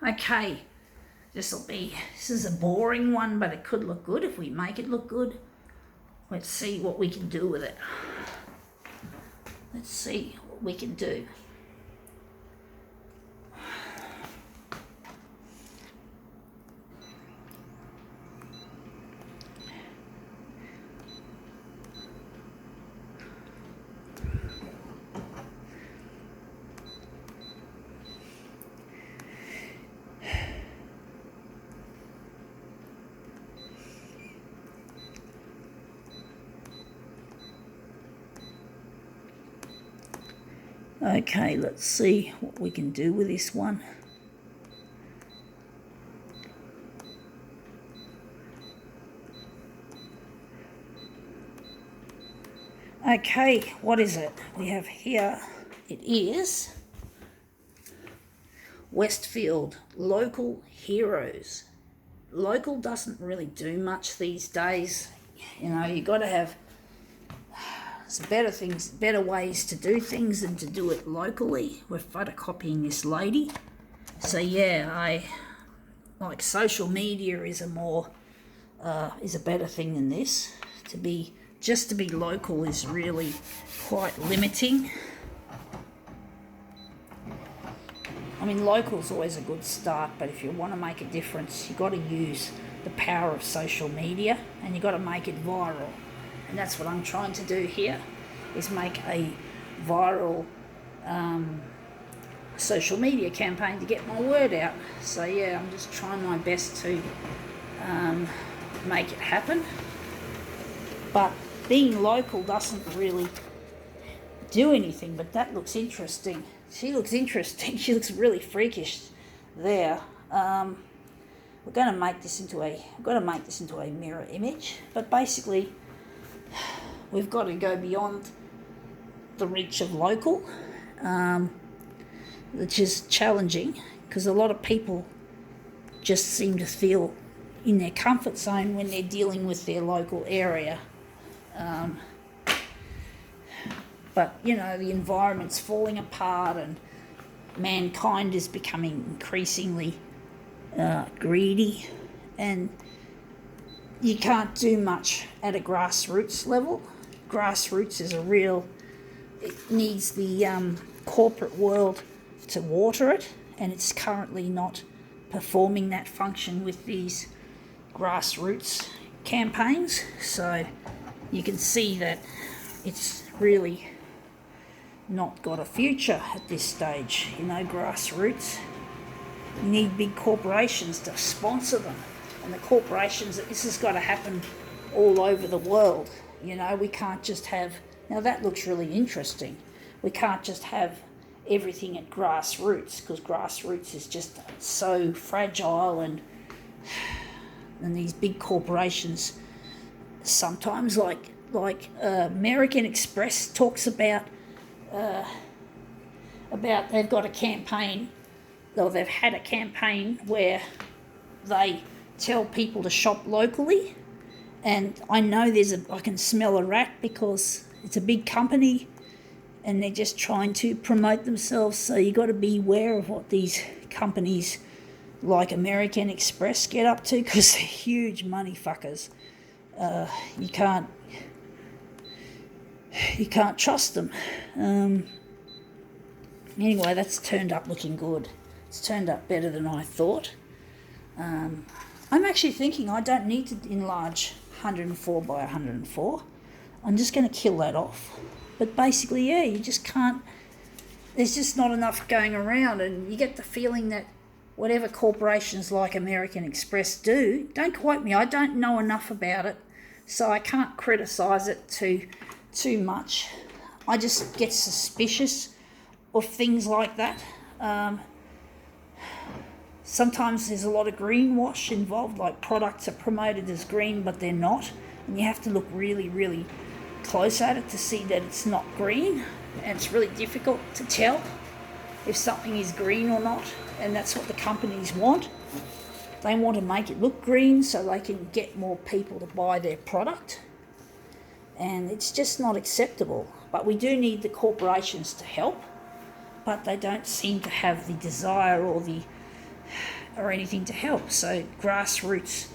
Okay, this is a boring one, but it could look good if we make it look good. Let's see what we can do with it. Let's see what we can do. Okay, let's see what we can do with this one. Okay, what is it? We have here, it is Westfield Local Heroes. Local doesn't really do much these days. You know, you got to have better ways to do things than to do it locally. We're photocopying this lady. So yeah, I like social media is a better thing than this. To be local is really quite limiting. I mean, local's always a good start, but if you want to make a difference, you've got to use the power of social media and you've got to make it viral. And that's what I'm trying to do here, is make a viral social media campaign to get my word out. So yeah, I'm just trying my best to make it happen. But being local doesn't really do anything, but that looks interesting. She looks interesting. She looks really freakish there. We're going to make this into a mirror image, but basically we've got to go beyond the reach of local, which is challenging because a lot of people just seem to feel in their comfort zone when they're dealing with their local area. But, you know, the environment's falling apart and mankind is becoming increasingly greedy, and you can't do much at a grassroots level. Grassroots is it needs the corporate world to water it, and it's currently not performing that function with these grassroots campaigns. So you can see that it's really not got a future at this stage. You know, grassroots, you need big corporations to sponsor them, and the corporations, this has got to happen all over the world. You know, we can't just have, now that looks really interesting, we can't just have everything at grassroots, because grassroots is just so fragile, and these big corporations sometimes, like American Express talks about they've got a campaign, or they've had a campaign where they tell people to shop locally, and I know I can smell a rat because it's a big company and they're just trying to promote themselves. So you got to be aware of what these companies like American Express get up to, because they're huge money fuckers. You can't trust them. Anyway, that's turned up looking good. It's turned up better than I thought. I'm actually thinking I don't need to enlarge 104 by 104. I'm just going to kill that off. But basically, yeah, you just can't, there's just not enough going around, and you get the feeling that whatever corporations like American Express do, don't quote me, I don't know enough about it, so I can't criticise it too much. I just get suspicious of things like that. Sometimes there's a lot of greenwash involved, like products are promoted as green but they're not, and you have to look really, really close at it to see that it's not green, and it's really difficult to tell if something is green or not, and that's what the companies want. They want to make it look green so they can get more people to buy their product, and it's just not acceptable. But we do need the corporations to help, but they don't seem to have the desire or the or anything to help. So grassroots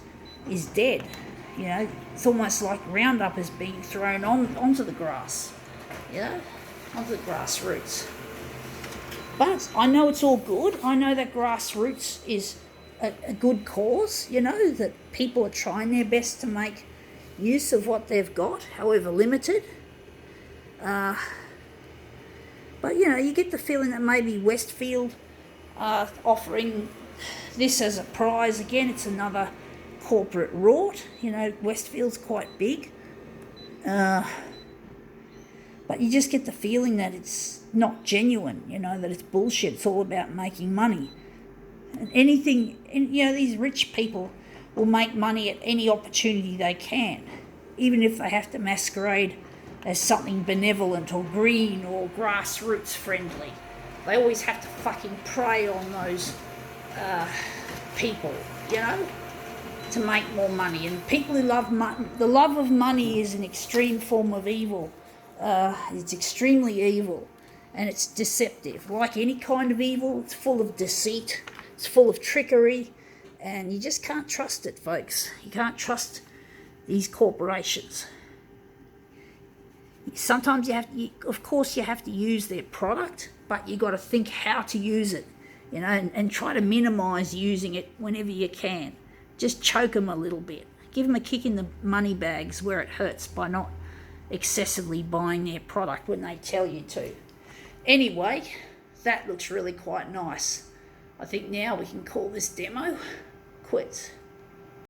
is dead. You know, it's almost like Roundup is being thrown onto the grass, you know, onto the grassroots. But I know it's all good. I know that grassroots is a good cause, you know, that people are trying their best to make use of what they've got, however limited. But, you know, you get the feeling that maybe Westfield are offering this as a prize. Again, it's another corporate rort. You know, Westfield's quite big. But you just get the feeling that it's not genuine, you know, that it's bullshit. It's all about making money. And anything, you know, these rich people will make money at any opportunity they can, even if they have to masquerade as something benevolent or green or grassroots friendly. They always have to fucking prey on those people, you know, to make more money. And people who love money, the love of money is an extreme form of evil. It's extremely evil, and it's deceptive. Like any kind of evil, it's full of deceit, it's full of trickery, and you just can't trust it, folks. You can't trust these corporations. Sometimes of course you have to use their product, but you got to think how to use it, you know, and try to minimise using it whenever you can. Just choke them a little bit. Give them a kick in the money bags where it hurts by not excessively buying their product when they tell you to. Anyway, that looks really quite nice. I think now we can call this demo quits.